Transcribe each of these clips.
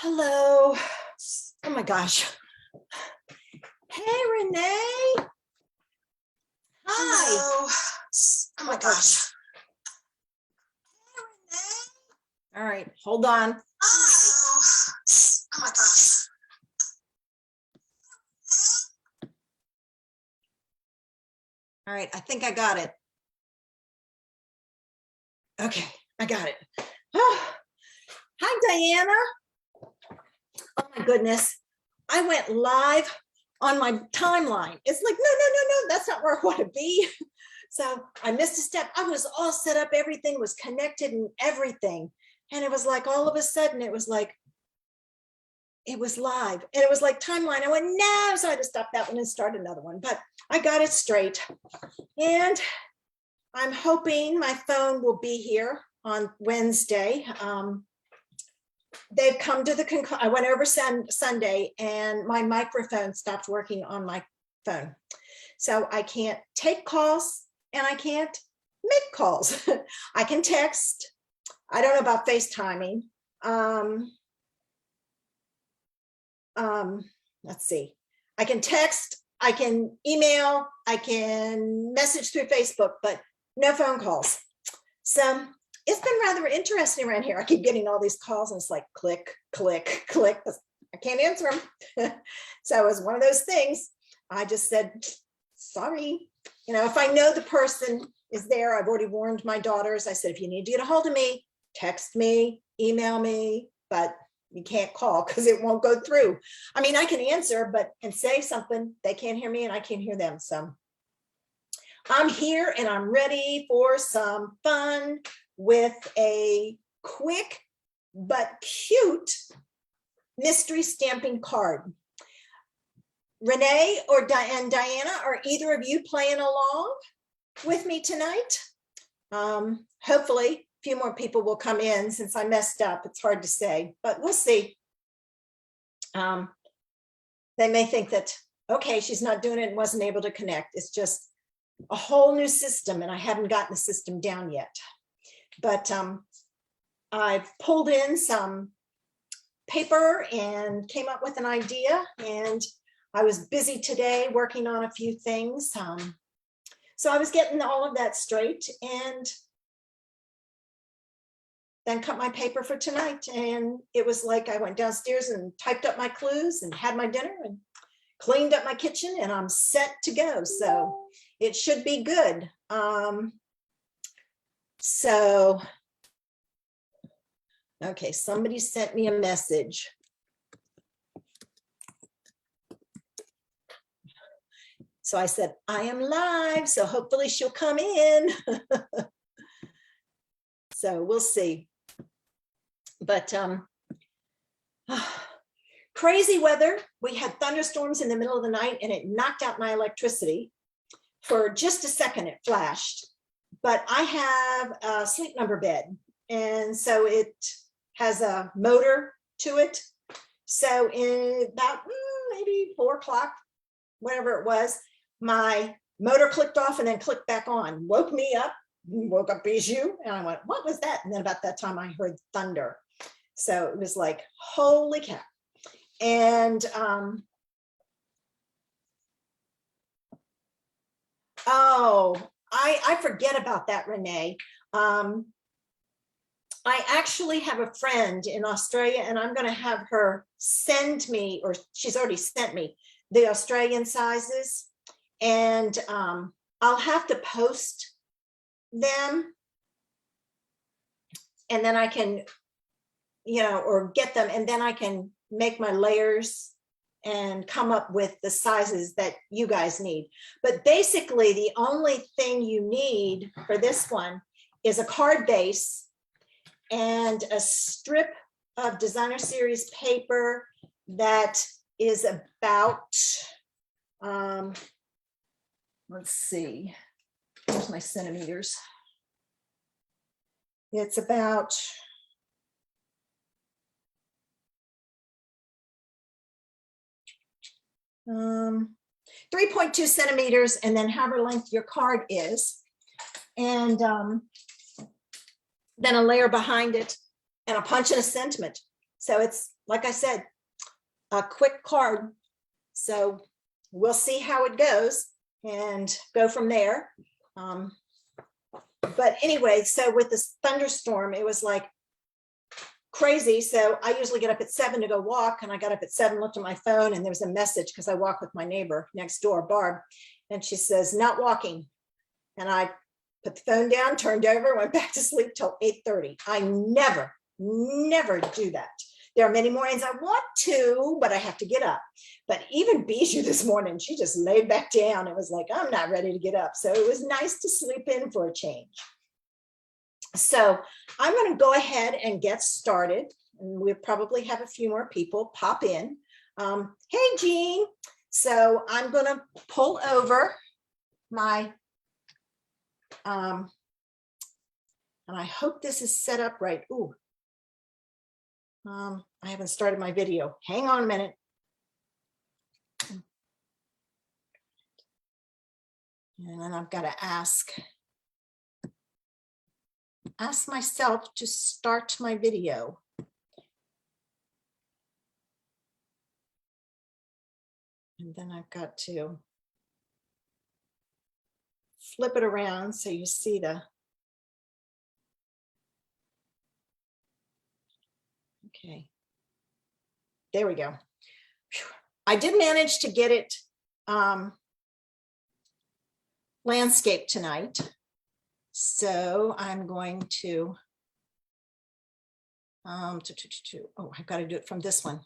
Hello. Oh my gosh. Hey, Renee. Hi. Hello. Oh my gosh. All right, hold on. Hello. Oh my gosh. All right, I think I got it. Okay, I got it. Oh, hi, Diana. Oh my goodness. I went live on my timeline. It's like, no, that's not where I want to be. So I missed a step. I was all set up. Everything was connected and everything. And it was like, all of a sudden, it was like, it was live. And it was like timeline. I went, no. So I had to stop that one and start another one. But I got it straight. And I'm hoping my phone will be here on Wednesday. They've come to the I went over Sunday and my microphone stopped working on my phone. So I can't take calls and I can't make calls. I can text. I don't know about FaceTiming. Let's see. I can text, I can email, I can message through Facebook, but no phone calls. So it's been rather interesting around here. I keep getting all these calls and it's like click, click, click. I can't answer them. So it was one of those things. I just said, sorry. You know, if I know the person is there, I've already warned my daughters. I said, if you need to get a hold of me, text me, email me, but you can't call because it won't go through. I mean, I can answer, but and say something, they can't hear me and I can't hear them. So I'm here and I'm ready for some fun with a quick but cute mystery stamping card. Renee and Diana, are either of you playing along with me tonight? Hopefully a few more people will come in since I messed up. It's hard to say, but we'll see. They may think that, okay, she's not doing it and wasn't able to connect. It's just a whole new system and I haven't gotten the system down yet. But I've pulled in some paper and came up with an idea, and I was busy today working on a few things. So I was getting all of that straight and then cut my paper for tonight. And it was like I went downstairs and typed up my clues and had my dinner and cleaned up my kitchen and I'm set to go. So it should be good. Okay, somebody sent me a message. So I said, I am live, so hopefully she'll come in. So we'll see. But crazy weather. We had thunderstorms in the middle of the night and it knocked out my electricity. For just a second, it flashed. But I have a Sleep Number bed. And so it has a motor to it. So in about maybe 4 o'clock, whatever it was, my motor clicked off and then clicked back on, woke me up, woke up Bijou, and I went, what was that? And then about that time I heard thunder. So it was like, holy cow. And oh, I forget about that, Renee. I actually have a friend in Australia and I'm going to have her send me, or she's already sent me, the Australian sizes. And I'll have to post them and then I can, you know, or get them and then I can make my layers and come up with the sizes that you guys need. But basically the only thing you need for this one is a card base and a strip of designer series paper that is about, let's see, here's my centimeters. It's about 3.2 centimeters, and then however length your card is. And then a layer behind it and a punch and a sentiment. So it's, like I said, a quick card. So we'll see how it goes and go from there. But anyway, so with this thunderstorm, it was like crazy. So I usually get up at 7 to go walk, and I got up at 7, looked at my phone, and there was a message because I walk with my neighbor next door, Barb, and she says, not walking. And I put the phone down, turned over, went back to sleep till 8:30. I never do that. There are many mornings I want to, but I have to get up. But even Bijou this morning, she just laid back down. It was like, I'm not ready to get up. So it was nice to sleep in for a change. So I'm going to go ahead and get started. And we'll probably have a few more people pop in. Hey, Jean. So I'm going to pull over my, and I hope this is set up right. Ooh. I haven't started my video. Hang on a minute. And then I've got to ask myself to start my video. And then I've got to flip it around so you see the, okay, there we go. Whew. I did manage to get it landscape tonight. So I'm going to, oh, I've got to do it from this one.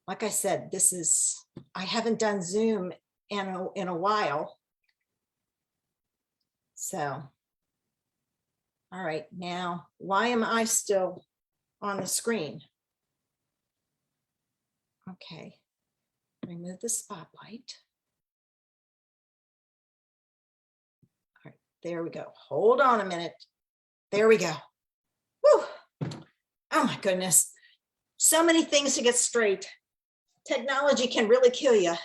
Like I said, this is, I haven't done Zoom in a while. So, all right, now, why am I still on the screen? Okay, remove the spotlight. All right, there we go. Hold on a minute. There we go. Whew. Oh my goodness. So many things to get straight. Technology can really kill you,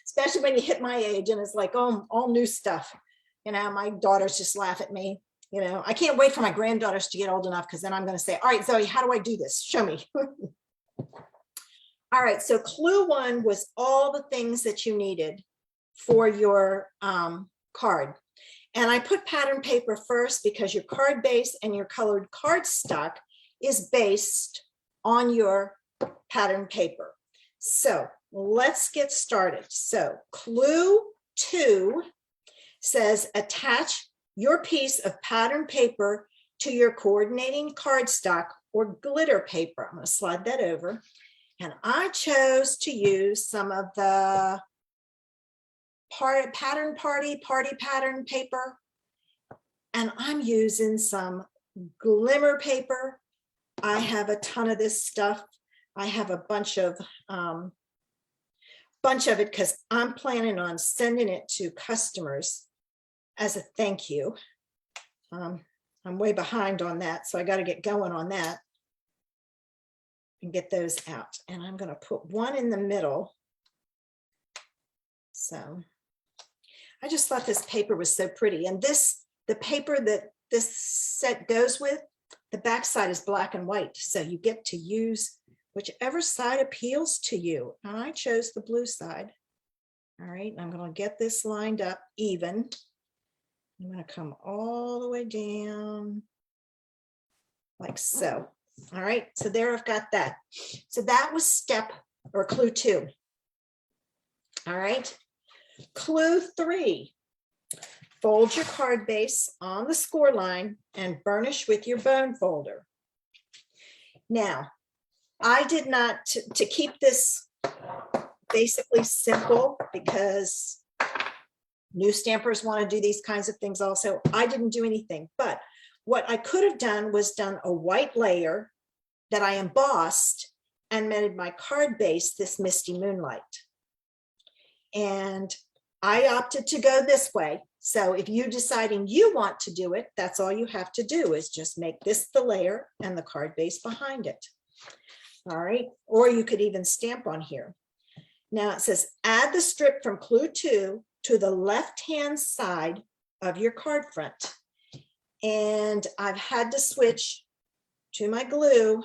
especially when you hit my age and it's like, oh, all new stuff. You know, my daughters just laugh at me. You know, I can't wait for my granddaughters to get old enough, because then I'm going to say, all right, Zoe, how do I do this? Show me. All right, so clue 1 was all the things that you needed for your card. And I put pattern paper first because your card base and your colored cardstock is based on your pattern paper. So let's get started. So clue 2 says attach your piece of pattern paper to your coordinating cardstock or glitter paper. I'm going to slide that over. And I chose to use some of the pattern party pattern paper. And I'm using some glimmer paper. I have a ton of this stuff. I have a bunch of it because I'm planning on sending it to customers as a thank you. I'm way behind on that, so I got to get going on that and get those out. And I'm going to put one in the middle. So I just thought this paper was so pretty. And the paper that this set goes with, the back side is black and white. So you get to use whichever side appeals to you. And I chose the blue side. All right, I'm going to get this lined up even. I'm going to come all the way down like so. All right, so there I've got that. So that was clue 2. All right, clue 3. Fold your card base on the score line and burnish with your bone folder. Now, I did not, to keep this basically simple, because new stampers want to do these kinds of things also. I didn't do anything, but what I could have done was done a white layer that I embossed and made my card base this Misty Moonlight. And I opted to go this way. So if you're deciding you want to do it, that's all you have to do is just make this the layer and the card base behind it. All right, or you could even stamp on here. Now it says add the strip from clue 2 to the left-hand side of your card front. And I've had to switch to my glue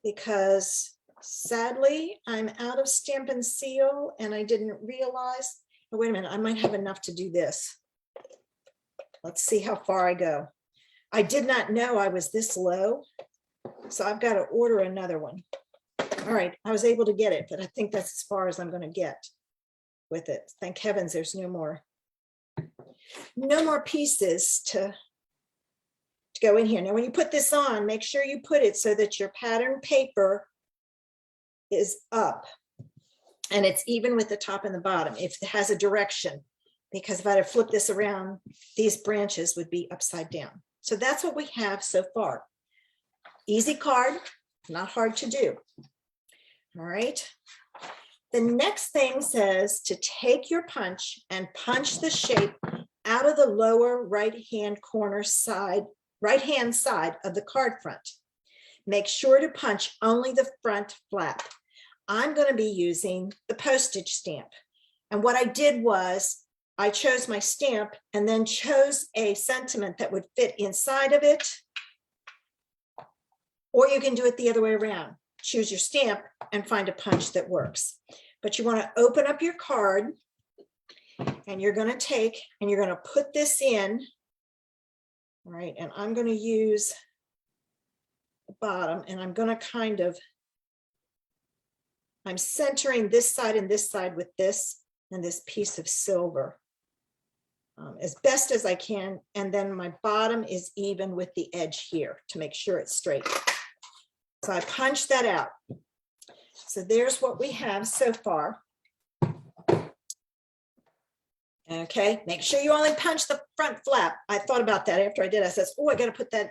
because sadly, I'm out of Stampin' Seal and I didn't realize, oh, wait a minute, I might have enough to do this. Let's see how far I go. I did not know I was this low, so I've got to order another one. All right, I was able to get it, but I think that's as far as I'm going to get with it. Thank heavens there's no more pieces to go in here. Now, when you put this on, make sure you put it so that your pattern paper is up and it's even with the top and the bottom. If it has a direction, because if I had to flip this around, these branches would be upside down. So that's what we have so far. Easy card, not hard to do. All right. The next thing says to take your punch and punch the shape out of the lower right-hand corner side, right-hand side of the card front. Make sure to punch only the front flap. I'm going to be using the postage stamp. And what I did was I chose my stamp and then chose a sentiment that would fit inside of it. Or you can do it the other way around. Choose your stamp and find a punch that works. But you want to open up your card and you're going to take and you're going to put this in. All right, and I'm going to use the bottom and I'm going to kind of, I'm centering this side and this side with this and this piece of silver as best as I can. And then my bottom is even with the edge here to make sure it's straight. So I punch that out. So there's what we have so far. Okay, make sure you only punch the front flap. I thought about that after I did. I said, oh, I got to put that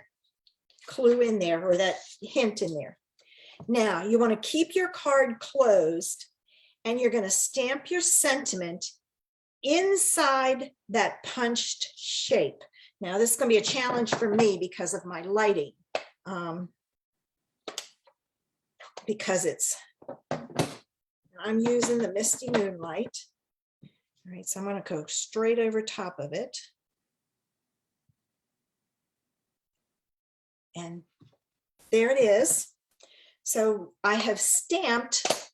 clue in there or that hint in there. Now you want to keep your card closed and you're going to stamp your sentiment inside that punched shape. Now this is going to be a challenge for me because of my lighting. Because I'm using the Misty Moonlight. All right, so I'm going to go straight over top of it. And there it is. So I have stamped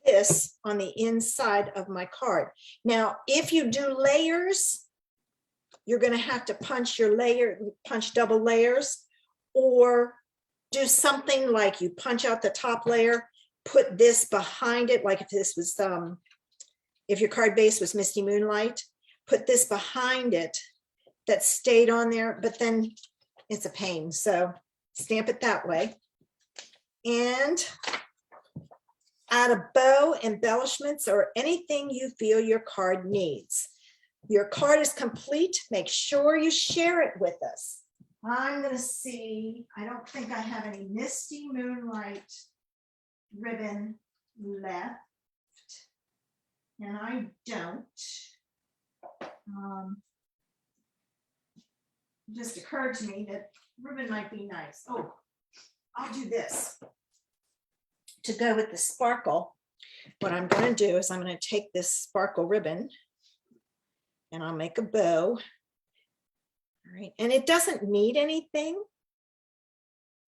this on the inside of my card. Now, if you do layers, you're going to have to punch your layer, punch double layers, or do something like you punch out the top layer, put this behind it, like if this was, if your card base was Misty Moonlight, put this behind it that stayed on there, but then it's a pain. So stamp it that way. And add a bow, embellishments, or anything you feel your card needs. Your card is complete. Make sure you share it with us. I'm going to see, I don't think I have any Misty Moonlight ribbon left. And I don't. It just occurred to me that ribbon might be nice. Oh, I'll do this. To go with the sparkle, what I'm going to do is I'm going to take this sparkle ribbon and I'll make a bow. All right, and it doesn't need anything,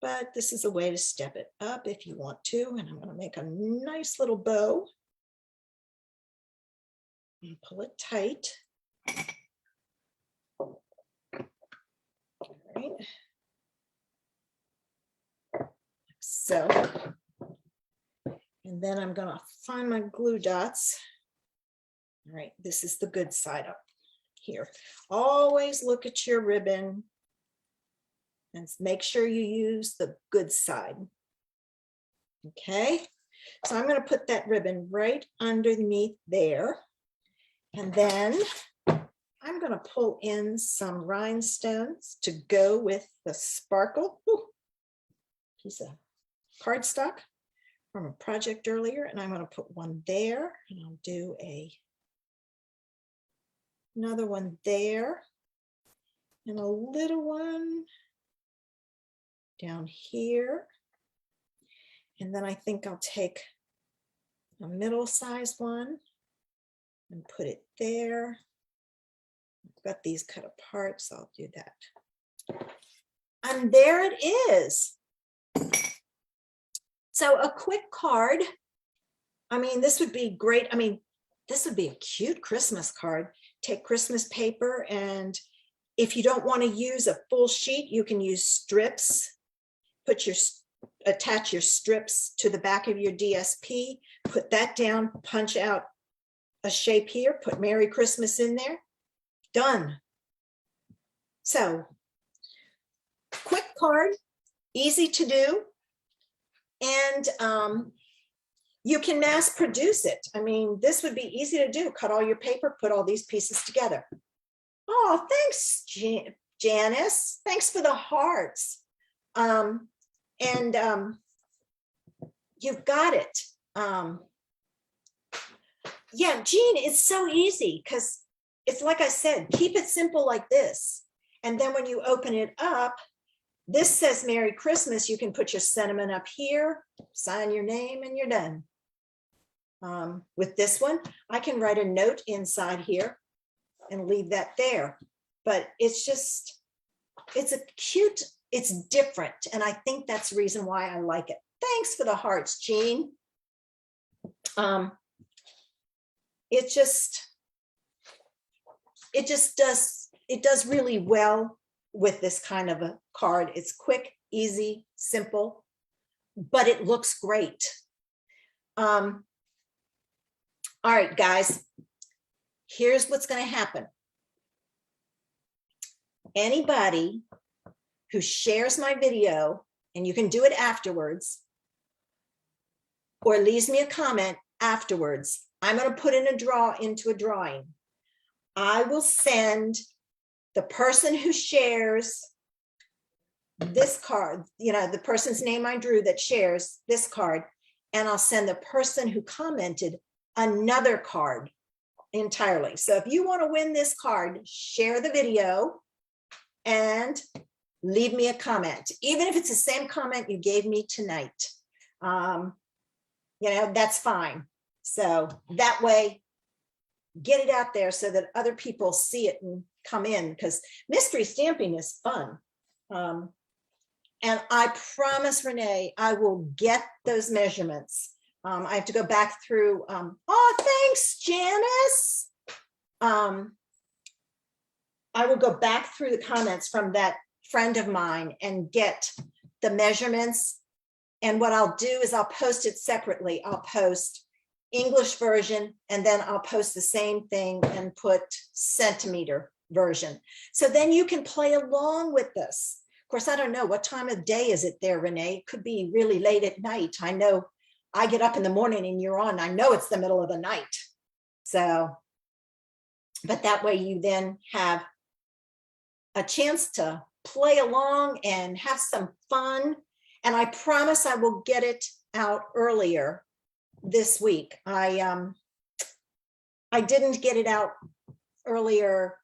but this is a way to step it up if you want to. And I'm going to make a nice little bow and pull it tight. All right. So, and then I'm going to find my glue dots. All right, this is the good side up here. Always look at your ribbon and make sure you use the good side. Okay, so I'm going to put that ribbon right underneath there. And then I'm going to pull in some rhinestones to go with the sparkle. Ooh, piece of cardstock from a project earlier, and I'm going to put one there, and I'll do another one there, and a little one down here. And then I think I'll take a middle-sized one and put it there. I've got these cut apart, so I'll do that. And there it is. So a quick card. I mean, this would be great. I mean, this would be a cute Christmas card. Take Christmas paper, and if you don't want to use a full sheet, you can use strips. Attach your strips to the back of your DSP, put that down, punch out a shape here, put Merry Christmas in there. Done. So, quick card, easy to do, and you can mass produce it. I mean, this would be easy to do. Cut all your paper, put all these pieces together. Oh, thanks, Janice. Thanks for the hearts. You've got it. Yeah, Jean, it's so easy because it's like I said, keep it simple like this. And then when you open it up, this says Merry Christmas. You can put your sentiment up here, sign your name, and you're done. With this one, I can write a note inside here and leave that there. But it's just, it's a cute, it's different. And I think that's the reason why I like it. Thanks for the hearts, Jean. It does really well with this kind of a card. It's quick, easy, simple, but it looks great. All right, guys, here's what's going to happen. Anybody who shares my video, and you can do it afterwards, or leaves me a comment afterwards, I'm going to put into a drawing. I will send the person who shares this card, the person's name I drew that shares this card, and I'll send the person who commented another card entirely. So if you want to win this card, share the video and leave me a comment, even if it's the same comment you gave me tonight. That's fine. So that way, get it out there so that other people see it and come in, because mystery stamping is fun. And I promise, Renee, I will get those measurements. I have to go back through. Oh, thanks, Janice. I will go back through the comments from that friend of mine and get the measurements. And what I'll do is I'll post it separately. I'll post English version, and then I'll post the same thing and put centimeter version. So then you can play along with this. Of course, I don't know what time of day is it there, Renee. It could be really late at night. I know I get up in the morning and you're on. I know it's the middle of the night. So, but that way you then have a chance to play along and have some fun. And I promise I will get it out earlier this week. I didn't get it out earlier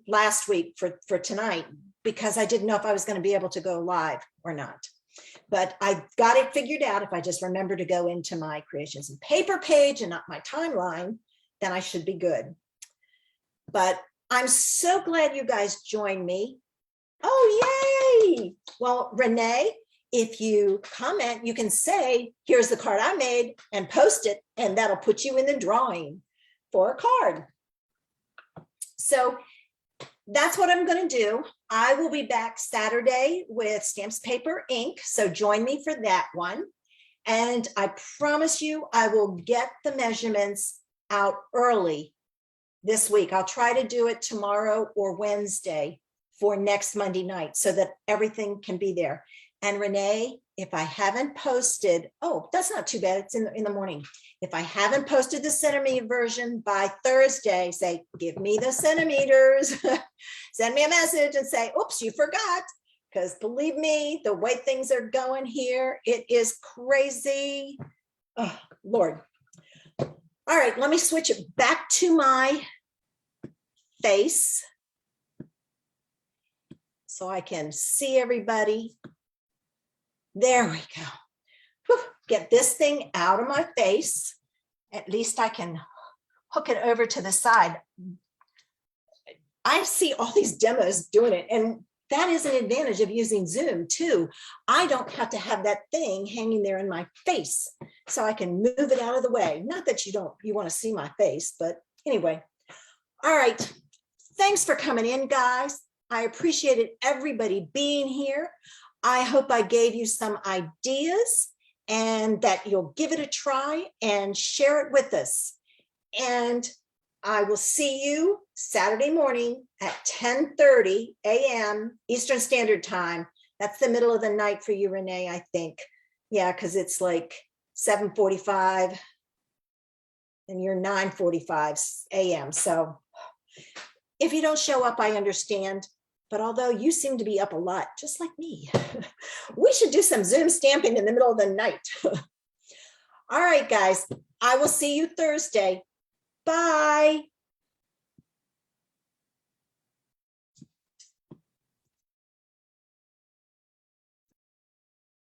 last week for tonight because I didn't know if I was going to be able to go live or not. But I got it figured out. If I just remember to go into my creations and paper page and not my timeline, then I should be good. But I'm so glad you guys joined me. Oh, yay! Well, Renee, if you comment, you can say, here's the card I made, and post it, and that'll put you in the drawing for a card. So that's what I'm going to do. I will be back Saturday with Stamps, Paper, Ink. So join me for that one. And I promise you, I will get the measurements out early this week. I'll try to do it tomorrow or Wednesday for next Monday night so that everything can be there. And Renee, if I haven't posted, oh, that's not too bad. It's in the morning. If I haven't posted the centimeter version by Thursday, say, give me the centimeters. Send me a message and say, oops, you forgot. Because believe me, the way things are going here, it is crazy. Oh, Lord. All right, let me switch it back to my face so I can see everybody. There we go. Whew. Get this thing out of my face. At least I can hook it over to the side. I see all these demos doing it. And that is an advantage of using Zoom too. I don't have to have that thing hanging there in my face, so I can move it out of the way. Not that you want to see my face, but anyway. All right. Thanks for coming in, guys. I appreciated everybody being here. I hope I gave you some ideas and that you'll give it a try and share it with us. And I will see you Saturday morning at 10:30 a.m. Eastern Standard Time. That's the middle of the night for you, Renee, I think. Yeah, because it's like 7:45 and you're 9:45 a.m. So if you don't show up, I understand. But although you seem to be up a lot, just like me, we should do some Zoom stamping in the middle of the night. All right, guys, I will see you Thursday. Bye.